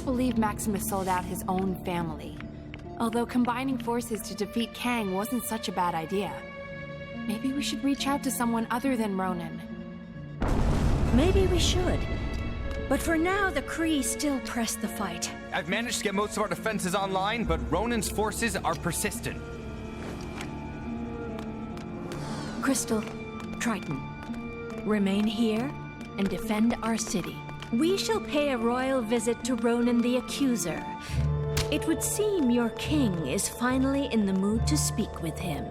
can't believe Maximus sold out his own family. Although combining forces to defeat Kang wasn't such a bad idea. Maybe we should reach out to someone other than Ronan. Maybe we should. But for now, the Kree still press the fight. I've managed to get most of our defenses online, but Ronan's forces are persistent. Crystal, Triton, remain here and defend our city. We shall pay a royal visit to Ronan the Accuser. It would seem your king is finally in the mood to speak with him.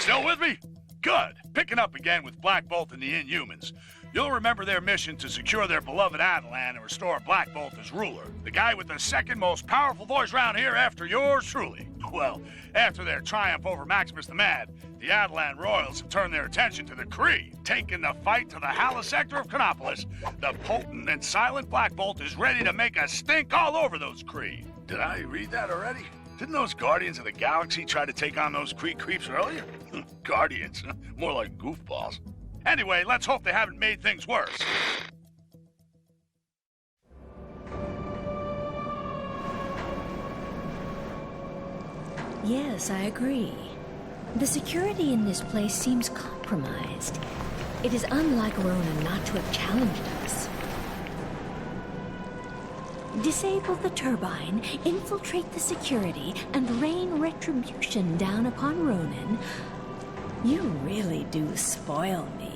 Still with me? Good. Picking up again with Black Bolt and the Inhumans. You'll remember their mission to secure their beloved Attilan and restore Black Bolt as ruler. The guy with the second most powerful voice round here after yours truly. Well, after their triumph over Maximus the Mad, the Attilan royals have turned their attention to the Kree, taking the fight to the Hala sector of Chronopolis. The potent and silent Black Bolt is ready to make a stink all over those Kree. Did I read that already? Didn't those Guardians of the Galaxy try to take on those Kree creeps earlier? Guardians, more like goofballs. Anyway, let's hope they haven't made things worse. Yes, I agree. The security in this place seems compromised. It is unlike Ronan not to have challenged us. Disable the turbine, infiltrate the security, and rain retribution down upon Ronan. You really do spoil me.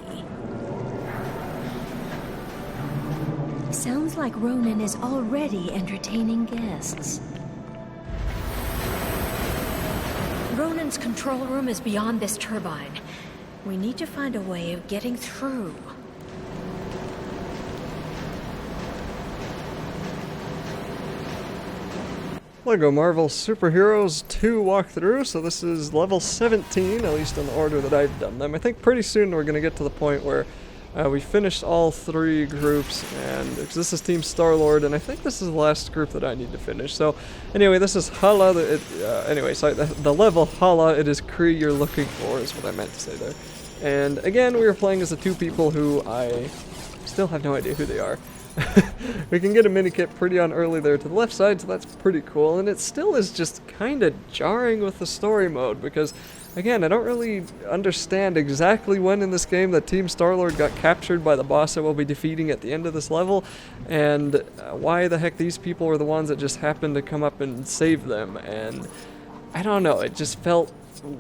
Sounds like Ronan is already entertaining guests. Ronan's control room is beyond this turbine. We need to find a way of getting through. Lego Marvel Superheroes 2 walkthrough, so this is level 17, at least in the order that I've done them. I think pretty soon we're going to get to the point where we finished all three groups, and this is Team Star-Lord, and I think this is the last group that I need to finish. So anyway, this is Hala, the level Hala, it is Kree you're looking for, is what I meant to say there. And again, we were playing as the two people who I still have no idea who they are. We can get a mini-kit pretty on early there to the left side, so that's pretty cool, and it still is just kind of jarring with the story mode, because, again, I don't really understand exactly when in this game that Team Star-Lord got captured by the boss that we'll be defeating at the end of this level, and why the heck these people were the ones that just happened to come up and save them, and I don't know, it just felt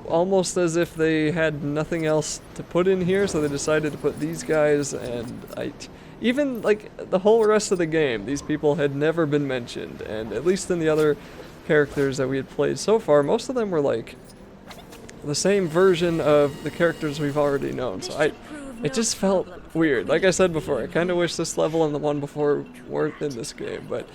almost as if they had nothing else to put in here, so they decided to put these guys, and even, like, the whole rest of the game, these people had never been mentioned, and at least in the other characters that we had played so far, most of them were, like, the same version of the characters we've already known, so it just felt weird. Like I said before, I kind of wish this level and the one before weren't in this game, but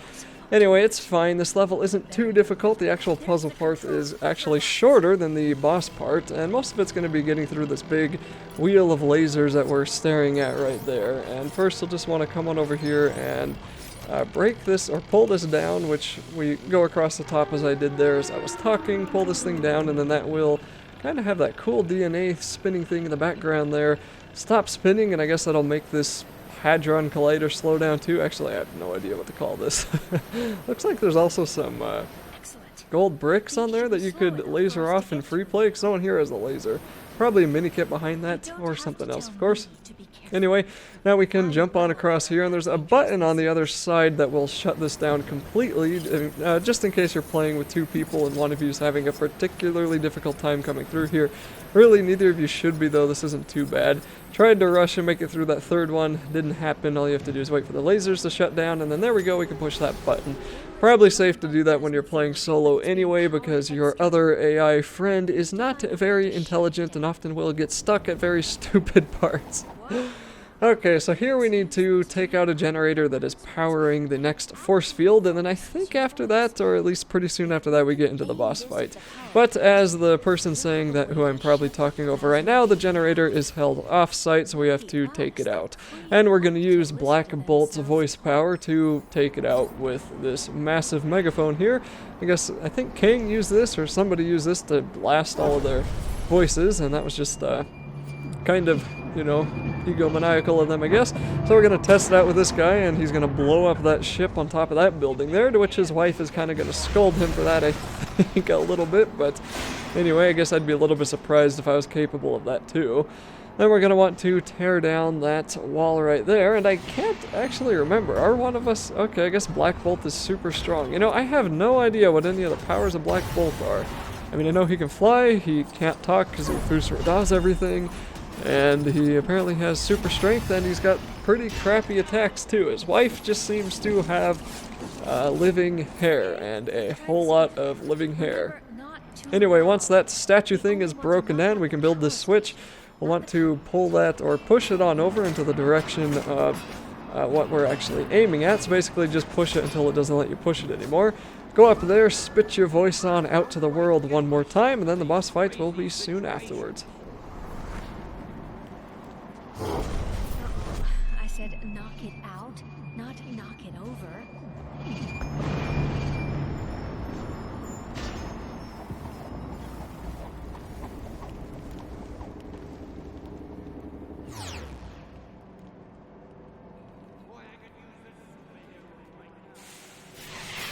anyway, it's fine. This level isn't too difficult. The actual puzzle part is actually shorter than the boss part, and most of it's going to be getting through this big wheel of lasers that we're staring at right there. And first, you'll just want to come on over here and break this, or pull this down, which we go across the top as I did there as I was talking, pull this thing down, and then that will kind of have that cool DNA spinning thing in the background there. Stop spinning, and I guess that'll make this Hadron Collider slow down too. Actually, I have no idea what to call this. Looks like there's also some gold bricks on there that you could laser off in free play, because no one here has a laser. probably a mini kit behind that, or something else, of course. Anyway, now we can jump on across here, and there's a button on the other side that will shut this down completely, just in case you're playing with two people and one of you is having a particularly difficult time coming through here. Really, neither of you should be, though. This isn't too bad. Tried to rush and make it through that third one. Didn't happen. All you have to do is wait for the lasers to shut down, and then there we go. We can push that button. Probably safe to do that when you're playing solo anyway, because your other AI friend is not very intelligent and often will get stuck at very stupid parts. Okay, so here we need to take out a generator that is powering the next force field, and then I think after that, or at least pretty soon after that, we get into the boss fight. But as the person saying that, who I'm probably talking over right now, the generator is held off-site, so we have to take it out. And we're going to use Black Bolt's voice power to take it out with this massive megaphone here. I think King used this, or somebody used this to blast all of their voices, and that was just kind of, you know, egomaniacal of them, I guess. So we're going to test it out with this guy, and he's going to blow up that ship on top of that building there, to which his wife is kind of going to scold him for that, I think, a little bit. But anyway, I guess I'd be a little bit surprised if I was capable of that too. Then we're going to want to tear down that wall right there, and I can't actually remember. Are one of us... Okay, I guess Black Bolt is super strong. You know, I have no idea what any of the powers of Black Bolt are. I mean, I know he can fly, he can't talk because he does everything, and he apparently has super strength, and he's got pretty crappy attacks too. His wife just seems to have living hair, and a whole lot of living hair. Anyway, once that statue thing is broken down, we can build this switch. We'll want to pull that, or push it on over into the direction of what we're actually aiming at. So basically just push it until it doesn't let you push it anymore. Go up there, spit your voice on out to the world one more time, and then the boss fight will be soon afterwards. I said knock it out, not knock it over.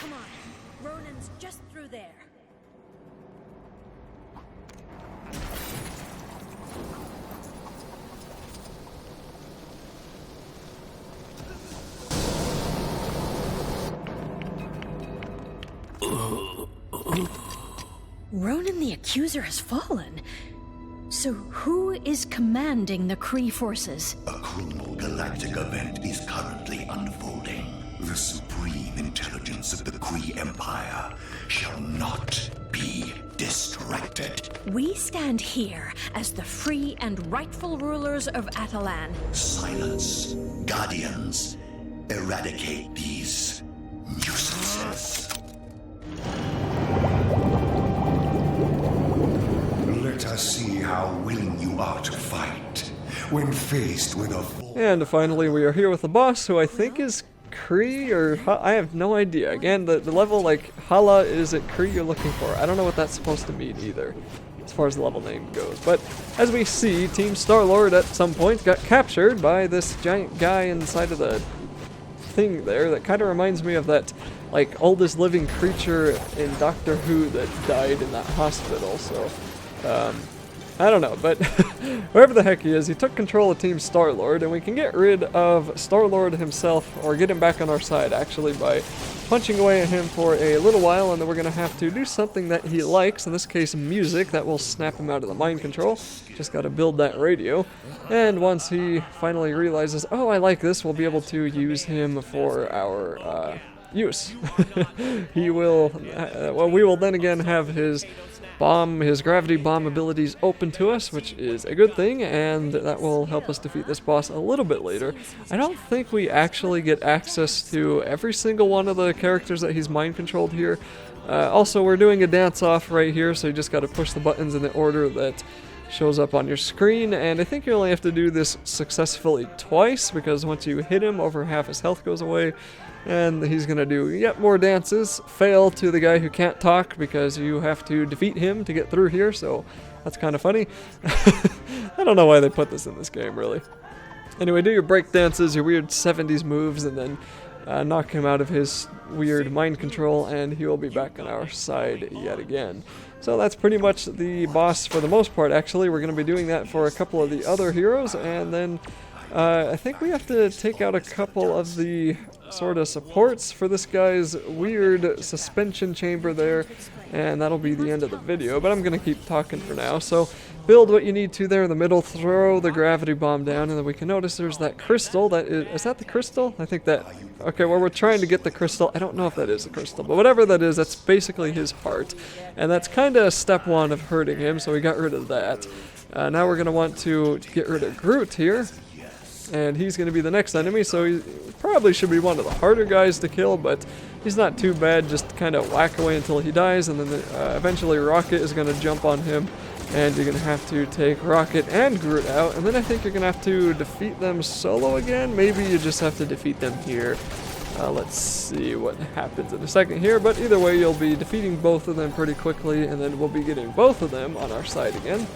Come on, Ronan's just through there. Ronan the Accuser has fallen. So who is commanding the Kree forces? A criminal galactic event is currently unfolding. The supreme intelligence of the Kree Empire shall not be distracted. We stand here as the free and rightful rulers of Atalan. Silence, Guardians. Eradicate these nuisances. Let us see how willing you are to fight when faced with a... And finally we are here with the boss, who I think is Kree, or I have no idea. Again, the level, like, Hala, is it Kree you're looking for? I don't know what that's supposed to mean either, as far as the level name goes. But as we see, Team Star-Lord at some point got captured by this giant guy inside of the thing there that kind of reminds me of that, like, oldest living creature in Doctor Who that died in that hospital. So I don't know, but whoever the heck he is, he took control of Team Star-Lord, and we can get rid of Star-Lord himself, or get him back on our side, actually, by punching away at him for a little while, and then we're going to have to do something that he likes, in this case music, that will snap him out of the mind control. Just got to build that radio, and once he finally realizes, oh, I like this, we'll be able to use him for our use. He will, well, we will then again have his gravity bomb abilities open to us, which is a good thing, and that will help us defeat this boss a little bit later. I don't think we actually get access to every single one of the characters that he's mind-controlled here. Also, we're doing a dance-off right here, so you just got to push the buttons in the order that shows up on your screen, and I think you only have to do this successfully twice, because once you hit him, over half his health goes away. And he's going to do yet more dances, fail to the guy who can't talk because you have to defeat him to get through here, so that's kind of funny. I don't know why they put this in this game, really. Anyway, do your break dances, your weird 70s moves, and then knock him out of his weird mind control, and he will be back on our side yet again. So that's pretty much the boss for the most part. Actually, we're going to be doing that for a couple of the other heroes, and then I think we have to take out a couple of the sort of supports for this guy's weird suspension chamber there, and that'll be the end of the video, but I'm going to keep talking for now. So build what you need to there in the middle, throw the gravity bomb down, and then we can notice there's that crystal. That is that the crystal? I think that, okay, well, we're trying to get the crystal. I don't know if that is a crystal, but whatever that is, that's basically his heart, and that's kind of step one of hurting him, so we got rid of that. Now we're going to want to get rid of Groot here, and he's going to be the next enemy, so he probably should be one of the harder guys to kill, but he's not too bad. Just kind of whack away until he dies, and then eventually Rocket is going to jump on him, and you're going to have to take Rocket and Groot out, and then I think you're going to have to defeat them solo again. Maybe you just have to defeat them here. Let's see what happens in a second here, but either way, you'll be defeating both of them pretty quickly, and then we'll be getting both of them on our side again.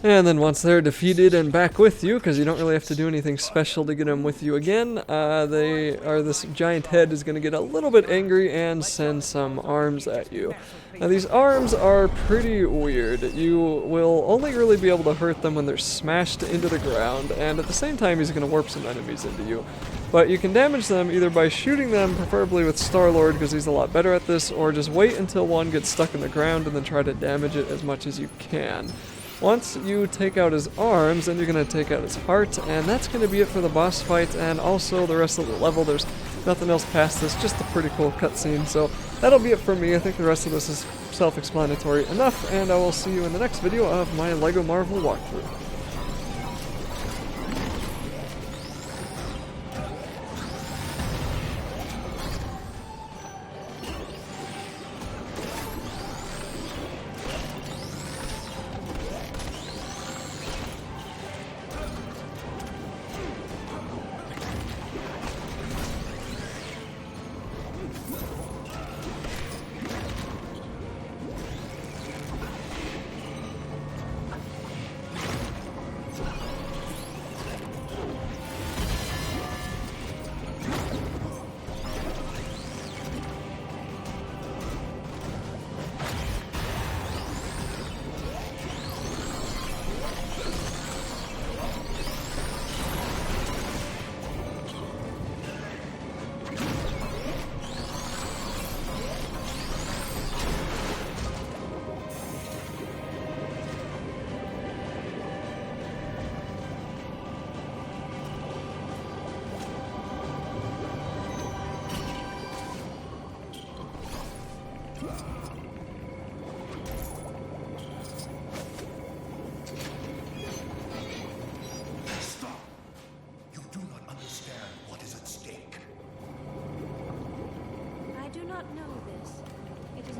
And then once they're defeated and back with you, because you don't really have to do anything special to get them with you again, this giant head is going to get a little bit angry and send some arms at you. Now these arms are pretty weird. You will only really be able to hurt them when they're smashed into the ground, and at the same time he's going to warp some enemies into you. But you can damage them either by shooting them, preferably with Star-Lord because he's a lot better at this, or just wait until one gets stuck in the ground and then try to damage it as much as you can. Once you take out his arms, then you're going to take out his heart, and that's going to be it for the boss fight, and also the rest of the level. There's nothing else past this, just a pretty cool cutscene, so that'll be it for me. I think the rest of this is self-explanatory enough, and I will see you in the next video of my LEGO Marvel walkthrough.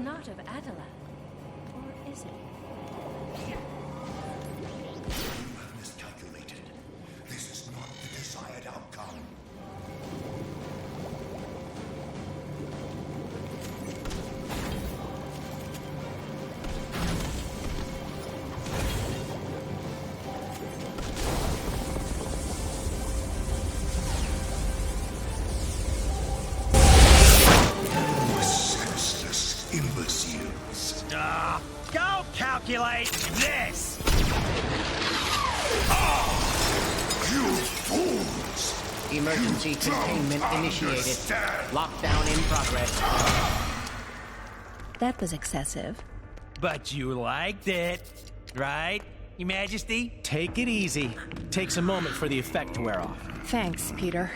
Not of Hala, or is it? You have miscalculated. This is not the desired outcome. Imbeciles. Go calculate this! You fools! Emergency containment initiated. Lockdown in progress. That was excessive. But you liked it, right, Your Majesty? Take it easy. Takes a moment for the effect to wear off. Thanks, Peter.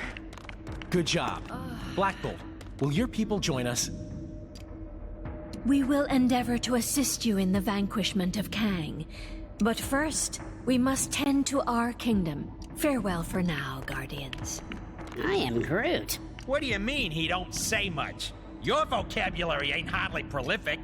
Good job. Black Bolt, will your people join us? We will endeavor to assist you in the vanquishment of Kang. But first, we must tend to our kingdom. Farewell for now, Guardians. I am Groot. What do you mean he don't say much? Your vocabulary ain't hardly prolific.